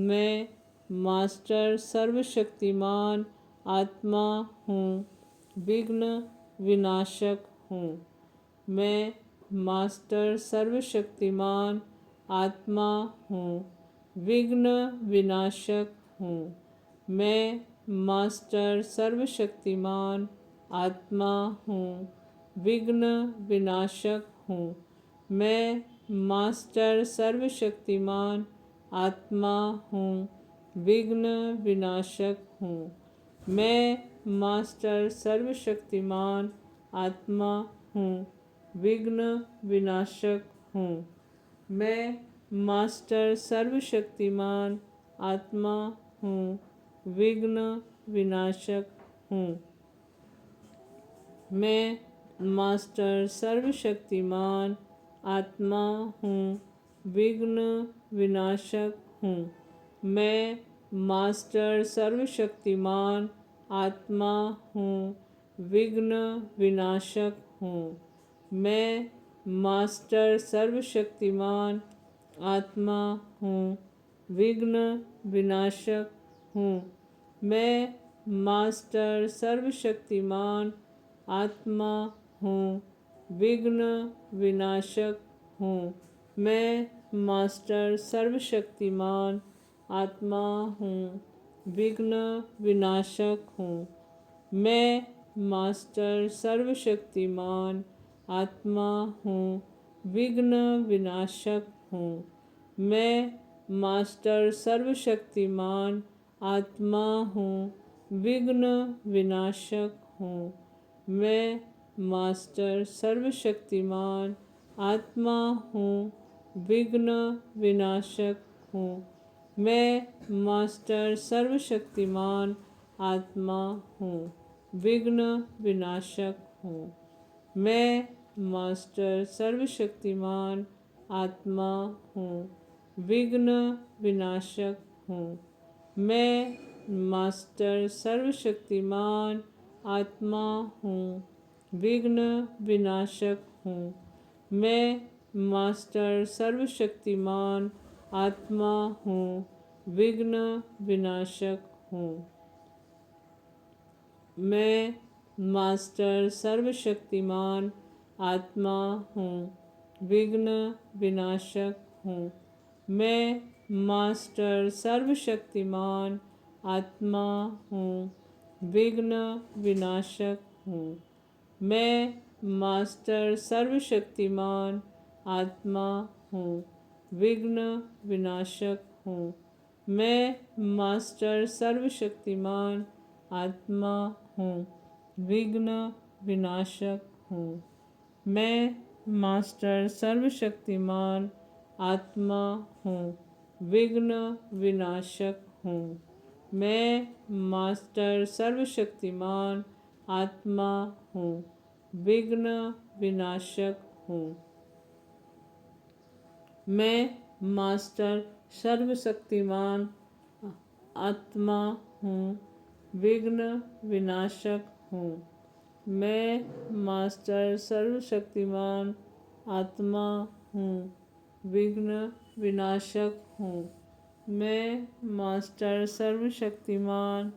मैं मास्टर सर्वशक्तिमान आत्मा हूँ, विघ्न विनाशक हूँ। मैं मास्टर सर्वशक्तिमान आत्मा हूँ, विघ्न विनाशक हूँ। मैं मास्टर सर्वशक्तिमान आत्मा हूँ, विघ्न विनाशक हूँ। मैं मास्टर सर्वशक्तिमान आत्मा हूँ, विघ्न विनाशक हूँ। मैं मास्टर सर्वशक्तिमान आत्मा हूँ, विघ्न विनाशक हूँ। मैं मास्टर सर्वशक्तिमान आत्मा हूँ, विघ्न विनाशक हूँ। मैं मास्टर सर्वशक्तिमान आत्मा हूँ, विघ्न विनाशक हूँ। मैं मास्टर सर्वशक्तिमान आत्मा हूँ, विघ्न विनाशक हूँ। मैं मास्टर सर्वशक्तिमान आत्मा हूँ, विघ्न विनाशक हूँ। मैं मास्टर सर्वशक्तिमान आत्मा हूँ, विघ्न विनाशक हूँ। मैं मास्टर सर्वशक्तिमान आत्मा हूँ, विघ्न विनाशक हूँ। मैं मास्टर सर्वशक्तिमान आत्मा हूँ, विघ्न विनाशक हूँ। मैं मास्टर सर्वशक्तिमान आत्मा हूँ, विघ्न विनाशक हूँ। मैं मास्टर सर्वशक्तिमान आत्मा हूँ, विघ्न विनाशक हूँ। मैं मास्टर सर्वशक्तिमान आत्मा हूँ, विघ्न विनाशक हूँ। मैं मास्टर सर्वशक्तिमान आत्मा हूँ, विघ्न विनाशक हूँ। मैं मास्टर सर्वशक्तिमान आत्मा हूँ, विघ्न विनाशक हूँ। मैं मास्टर सर्वशक्तिमान आत्मा हूँ, विघ्न विनाशक हूँ। मैं मास्टर सर्वशक्तिमान आत्मा हूँ, विघ्न विनाशक हूँ। मैं मास्टर सर्वशक्तिमान आत्मा हूँ, विघ्न विनाशक हूँ। मैं मास्टर सर्वशक्तिमान आत्मा हूँ, विघ्न विनाशक हूँ। मैं मास्टर सर्वशक्तिमान आत्मा हूँ, विघ्न विनाशक हूँ। मैं मास्टर सर्वशक्तिमान आत्मा हूँ, विघ्न विनाशक हूँ। मैं मास्टर सर्वशक्तिमान आत्मा हूँ, विघ्न विनाशक हूँ। मैं मास्टर सर्वशक्तिमान आत्मा हूँ, विघ्न विनाशक हूँ। मैं मास्टर सर्वशक्तिमान आत्मा हूँ, विघ्न विनाशक हूँ। मैं मास्टर सर्वशक्तिमान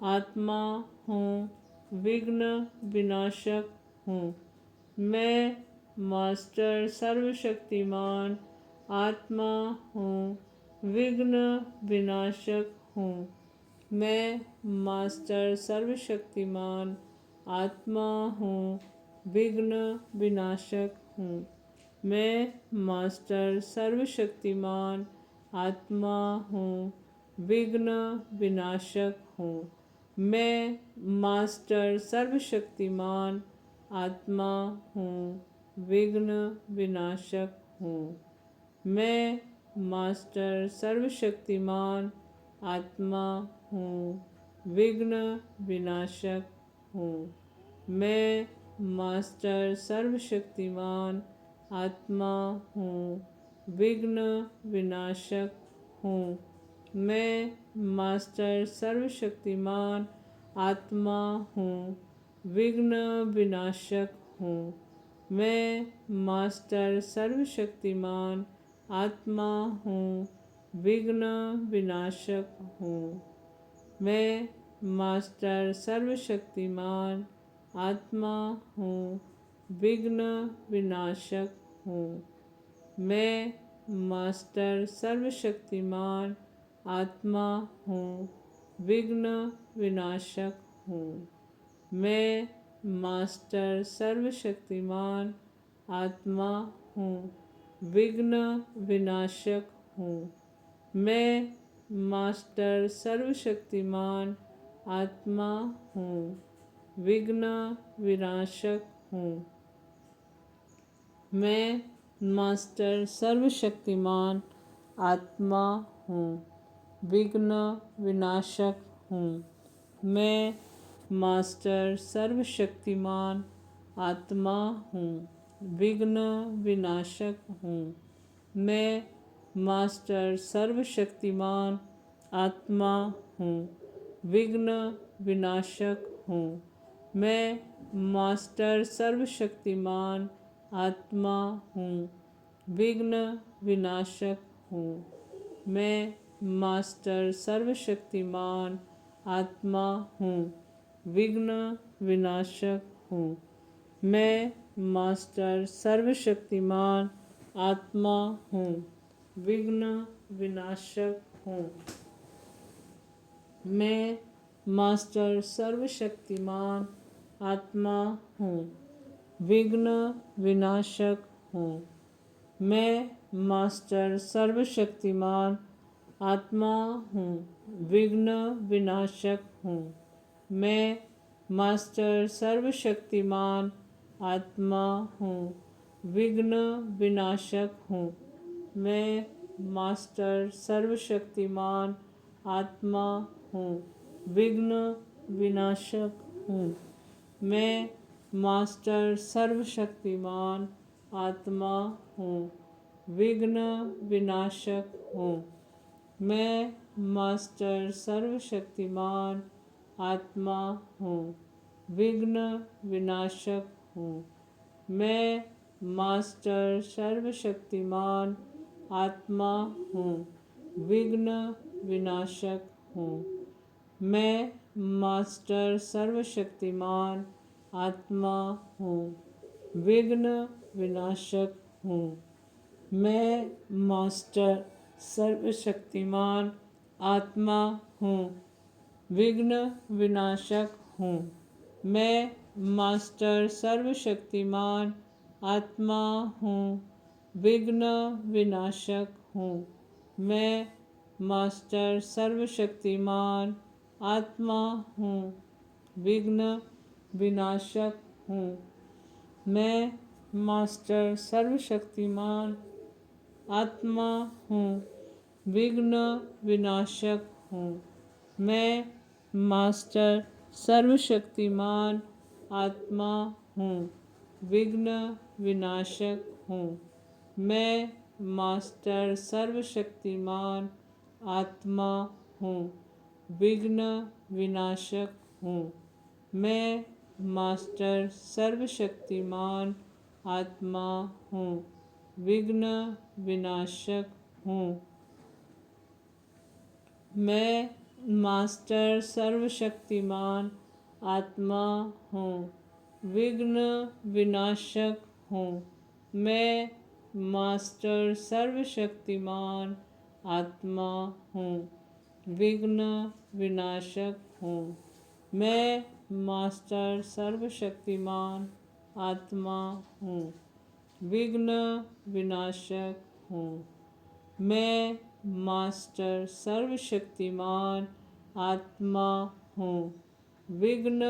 आत्मा हूँ, विघ्न विनाशक हूँ। मैं मास्टर सर्वशक्तिमान आत्मा हूँ, विघ्न विनाशक हूँ। मैं मास्टर सर्वशक्तिमान आत्मा हूँ, विघ्न विनाशक हूँ। मैं मास्टर सर्वशक्तिमान आत्मा हूँ, विघ्न विनाशक हूँ। मैं मास्टर सर्वशक्तिमान आत्मा हूँ, विघ्न विनाशक हूँ। मैं मास्टर सर्वशक्तिमान आत्मा हूँ, विघ्न विनाशक हूँ। मैं मास्टर सर्वशक्तिमान आत्मा हूँ, विघ्न विनाशक हूँ। मैं मास्टर सर्वशक्तिमान आत्मा हूँ, विघ्न विनाशक हूँ। मैं मास्टर सर्वशक्तिमान आत्मा हूँ, विघ्न विनाशक हूँ। मैं मास्टर सर्वशक्तिमान आत्मा हूँ, विघ्न विनाशक हूँ। मैं मास्टर सर्वशक्तिमान आत्मा हूँ, विघ्न विनाशक हूँ। मैं मास्टर सर्वशक्तिमान आत्मा हूँ, विघ्न विनाशक हूँ। मैं मास्टर सर्वशक्तिमान आत्मा हूँ, विघ्न विनाशक हूँ। मैं मास्टर सर्वशक्तिमान आत्मा हूँ, विघ्न विनाशक हूँ। मैं मास्टर सर्वशक्तिमान आत्मा हूँ, विघ्न विनाशक हूँ। मैं मास्टर सर्वशक्तिमान आत्मा हूँ, विघ्न विनाशक हूँ। मैं मास्टर सर्वशक्तिमान आत्मा हूँ, विघ्न विनाशक हूँ। मैं मास्टर सर्वशक्तिमान आत्मा हूँ, विघ्न विनाशक हूँ। मैं मास्टर सर्वशक्तिमान आत्मा हूँ, विघ्न विनाशक हूँ। मैं मास्टर सर्वशक्तिमान आत्मा हूँ, विघ्न विनाशक हूँ। मैं मास्टर सर्वशक्तिमान आत्मा हूँ, विघ्न विनाशक हूँ। मैं मास्टर सर्वशक्तिमान आत्मा हूँ, विघ्न विनाशक हूँ। मैं मास्टर सर्वशक्तिमान आत्मा हूँ, विघ्न विनाशक हूँ। मैं मास्टर सर्वशक्तिमान आत्मा हूँ, विघ्न विनाशक हूँ। मैं मास्टर सर्वशक्तिमान आत्मा हूँ, विघ्न विनाशक हूँ। मैं मास्टर सर्वशक्तिमान आत्मा हूँ, विघ्न विनाशक हूँ। मैं मास्टर सर्वशक्तिमान आत्मा हूँ, विघ्न विनाशक हूँ। मैं मास्टर सर्वशक्तिमान आत्मा हूँ, विघ्न विनाशक हूँ। मैं मास्टर सर्वशक्तिमान आत्मा हूँ, विघ्न विनाशक हूँ। मैं मास्टर सर्वशक्तिमान आत्मा हूँ, विघ्न विनाशक हूँ। मैं मास्टर सर्वशक्तिमान आत्मा हूँ, विघ्न विनाशक हूँ। मैं मास्टर सर्वशक्तिमान आत्मा हूँ, विघ्न विनाशक हूँ। मैं मास्टर सर्वशक्तिमान आत्मा हूँ, विघ्न विनाशक हूँ। मैं मास्टर सर्वशक्तिमान आत्मा हूँ, विघ्न विनाशक हूँ। मैं मास्टर सर्वशक्तिमान आत्मा हूँ, विघ्न विनाशक हूँ। मैं मास्टर सर्वशक्तिमान आत्मा हूँ, विघ्न विनाशक हूँ। मैं मास्टर सर्वशक्तिमान आत्मा हूँ, विघ्न विनाशक हूँ। मैं मास्टर सर्वशक्तिमान आत्मा हूँ, विघ्न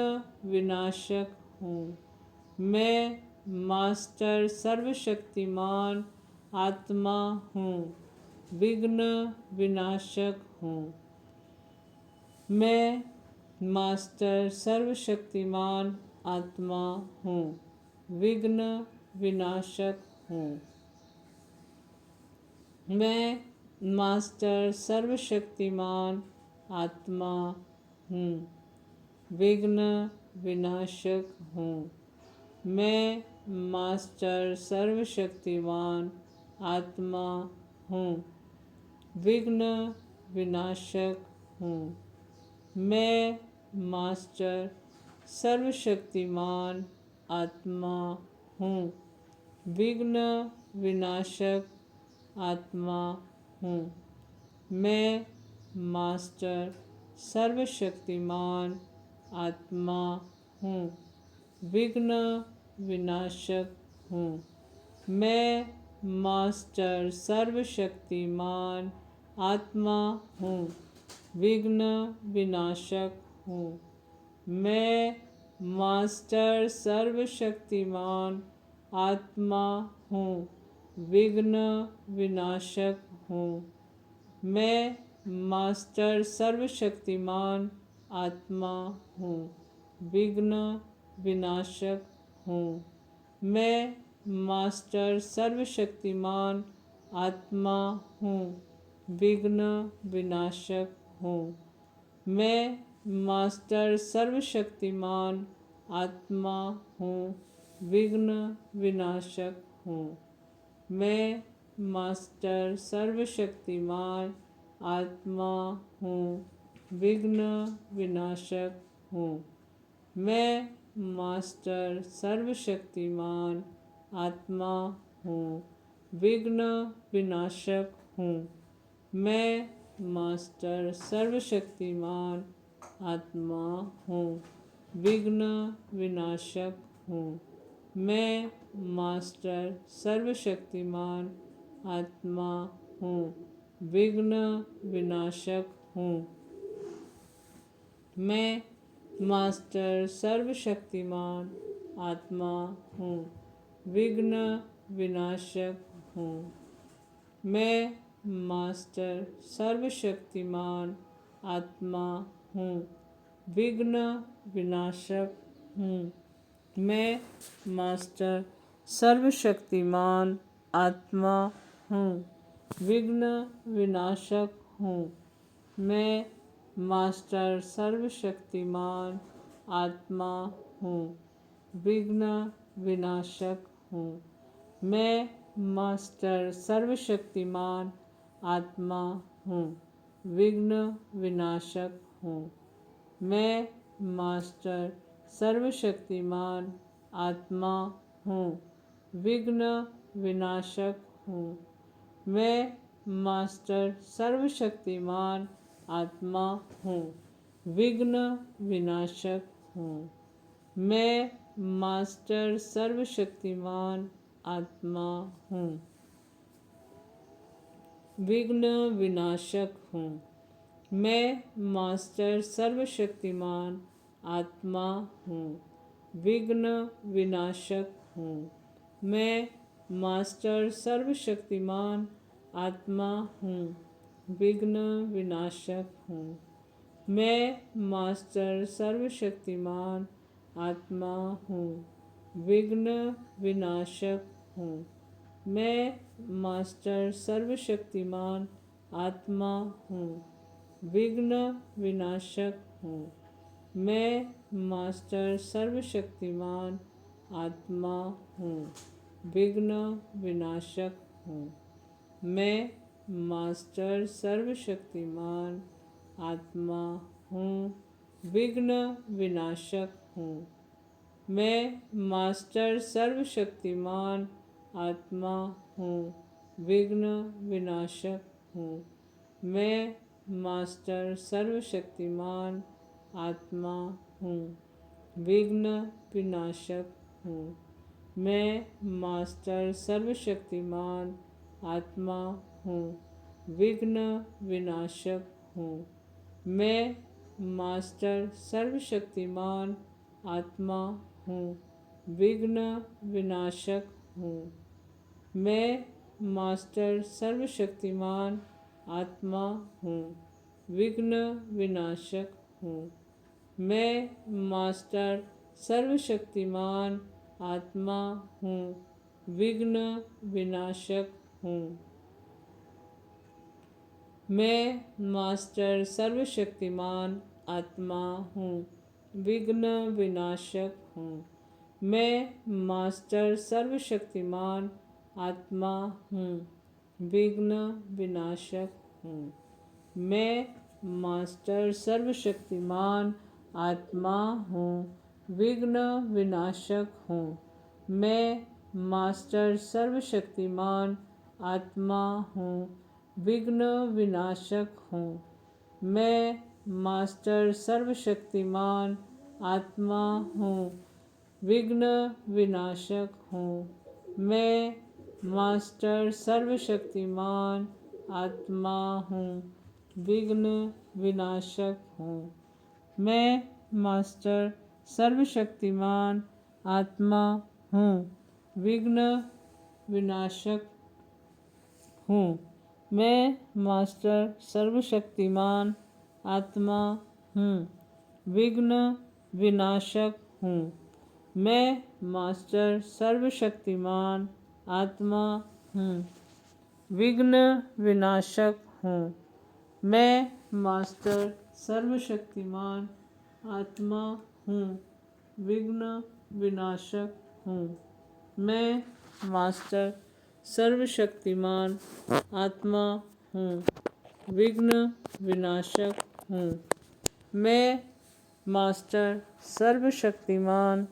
विनाशक हूँ। मैं मास्टर सर्वशक्तिमान आत्मा हूँ, विघ्न विनाशक हूँ। मैं मास्टर सर्वशक्तिमान आत्मा हूँ, विघ्न विनाशक हूँ। मैं मास्टर सर्वशक्तिमान आत्मा हूँ, विघ्न विनाशक हूँ। मैं मास्टर सर्वशक्तिमान आत्मा हूँ, विघ्न विनाशक हूँ। मैं मास्टर सर्वशक्तिमान आत्मा हूँ, विघ्न विनाशक आत्मा हूँ। मैं मास्टर सर्वशक्तिमान आत्मा हूँ, विघ्न विनाशक हूँ। मैं मास्टर सर्वशक्तिमान आत्मा हूँ, विघ्न विनाशक हूँ। मैं मास्टर सर्वशक्तिमान आत्मा हूँ, विघ्न विनाशक हूँ। मैं मास्टर सर्वशक्तिमान आत्मा हूँ, विघ्न विनाशक हूँ। मैं मास्टर सर्वशक्तिमान आत्मा हूँ, विघ्न विनाशक हूँ। मैं मास्टर सर्वशक्तिमान आत्मा हूँ, विघ्न विनाशक हूँ। मैं मास्टर सर्वशक्तिमान आत्मा हूँ, विघ्न विनाशक हूँ। मैं मास्टर सर्वशक्तिमान आत्मा हूँ, विघ्न विनाशक हूँ। मैं मास्टर सर्वशक्तिमान आत्मा हूँ, विघ्न विनाशक हूँ। मैं मास्टर सर्वशक्तिमान आत्मा हूँ, विघ्न विनाशक हूँ। मैं मास्टर सर्वशक्तिमान आत्मा हूँ, विघ्न विनाशक हूँ। मैं मास्टर सर्वशक्तिमान आत्मा हूँ, विघ्न विनाशक हूँ। मैं मास्टर सर्वशक्तिमान आत्मा हूँ, विघ्न विनाशक हूँ। मैं मास्टर सर्वशक्तिमान आत्मा हूँ, विघ्न विनाशक हूँ। मैं मास्टर सर्वशक्तिमान आत्मा हूँ, विघ्न विनाशक हूँ। मैं मास्टर सर्वशक्तिमान आत्मा हूँ, विघ्न विनाशक हूँ। मैं मास्टर सर्वशक्तिमान आत्मा हूँ, विघ्न विनाशक हूँ। मैं मास्टर सर्वशक्तिमान आत्मा हूँ, विघ्न विनाशक हूँ। मैं मास्टर सर्वशक्तिमान आत्मा हूँ, विघ्न विनाशक हूँ। मैं मास्टर सर्वशक्तिमान आत्मा हूँ, विघ्न विनाशक हूँ। मैं मास्टर सर्वशक्तिमान आत्मा हूँ, विघ्न विनाशक हूँ। मैं मास्टर सर्वशक्तिमान आत्मा हूँ, विघ्न विनाशक हूँ। मैं मास्टर सर्वशक्तिमान आत्मा हूँ, विघ्न विनाशक हूँ। मैं मास्टर सर्वशक्तिमान आत्मा हूँ, विघ्न विनाशक हूँ। मैं मास्टर सर्वशक्तिमान आत्मा हूँ, विघ्न विनाशक हूँ। मैं मास्टर सर्वशक्तिमान आत्मा हूँ, विघ्न विनाशक हूँ। मैं मास्टर सर्वशक्तिमान आत्मा हूँ, विघ्न विनाशक हूँ। मैं मास्टर सर्वशक्तिमान आत्मा हूँ, विघ्न विनाशक हूँ। मैं मास्टर सर्वशक्तिमान आत्मा हूँ, विघ्न विनाशक हूँ। मैं मास्टर सर्वशक्तिमान आत्मा हूँ, विघ्न विनाशक हूँ। मैं मास्टर सर्वशक्तिमान आत्मा हूँ, विघ्न विनाशक हूँ। मैं मास्टर सर्वशक्तिमान आत्मा हूँ, विघ्न विनाशक हूँ। मैं मास्टर सर्वशक्तिमान आत्मा हूँ, विघ्न विनाशक हूँ। मैं मास्टर सर्वशक्तिमान आत्मा हूँ, विघ्न विनाशक हूँ। मैं मास्टर सर्वशक्तिमान आत्मा हूँ, विघ्न विनाशक हूँ। मैं मास्टर सर्वशक्तिमान आत्मा हूँ, विघ्न विनाशक हूँ। मैं मास्टर सर्वशक्तिमान आत्मा हूँ, विघ्न विनाशक हूँ। मैं मास्टर सर्वशक्तिमान आत्मा हूँ, विघ्न विनाशक हूँ। मैं मास्टर सर्वशक्तिमान आत्मा हूँ, विघ्न विनाशक हूँ। मैं मास्टर सर्वशक्तिमान आत्मा हूँ, विघ्न विनाशक हूँ। मैं मास्टर सर्वशक्तिमान आत्मा हूँ, विघ्न विनाशक हूँ। मैं मास्टर सर्वशक्तिमान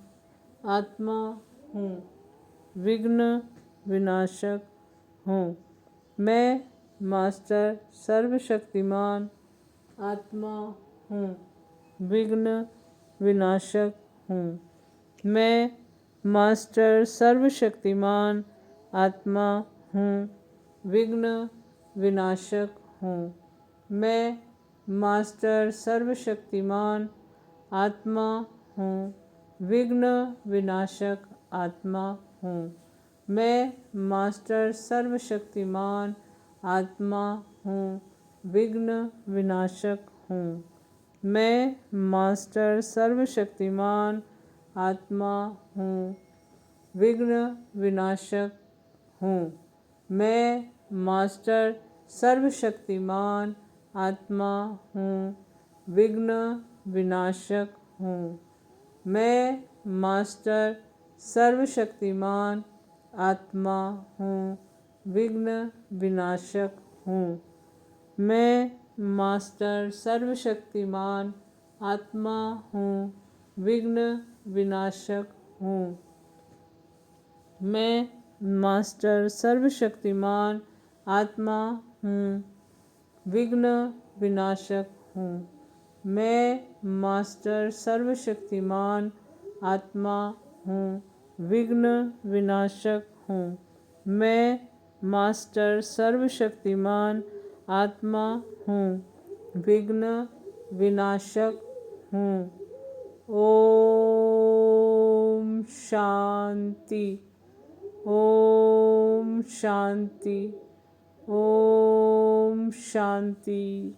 आत्मा हूँ, विघ्न विनाशक हूँ। मैं मास्टर सर्वशक्तिमान आत्मा हूँ, विघ्न विनाशक हूँ। मैं मास्टर सर्वशक्तिमान आत्मा हूँ, विघ्न विनाशक हूँ। मैं मास्टर सर्वशक्तिमान आत्मा हूँ, विघ्न विनाशक आत्मा हूँ। मैं मास्टर सर्वशक्तिमान आत्मा हूँ, विघ्न विनाशक हूँ। मैं मास्टर सर्वशक्तिमान आत्मा हूँ, विघ्न विनाशक हूँ। मैं मास्टर सर्वशक्तिमान आत्मा हूँ, विघ्न विनाशक हूँ। मैं मास्टर सर्वशक्तिमान आत्मा हूँ, विघ्न विनाशक हूँ। मैं मास्टर सर्वशक्तिमान आत्मा हूँ, विघ्न विनाशक हूँ। मैं मास्टर सर्वशक्तिमान आत्मा हूँ, विघ्न विनाशक हूँ। मैं मास्टर सर्वशक्तिमान आत्मा हूँ, विघ्न विनाशक हूँ। मैं मास्टर सर्वशक्तिमान आत्मा हूँ, विघ्न विनाशक हूँ। ओम शांति, ओम शांति, ओम शांति।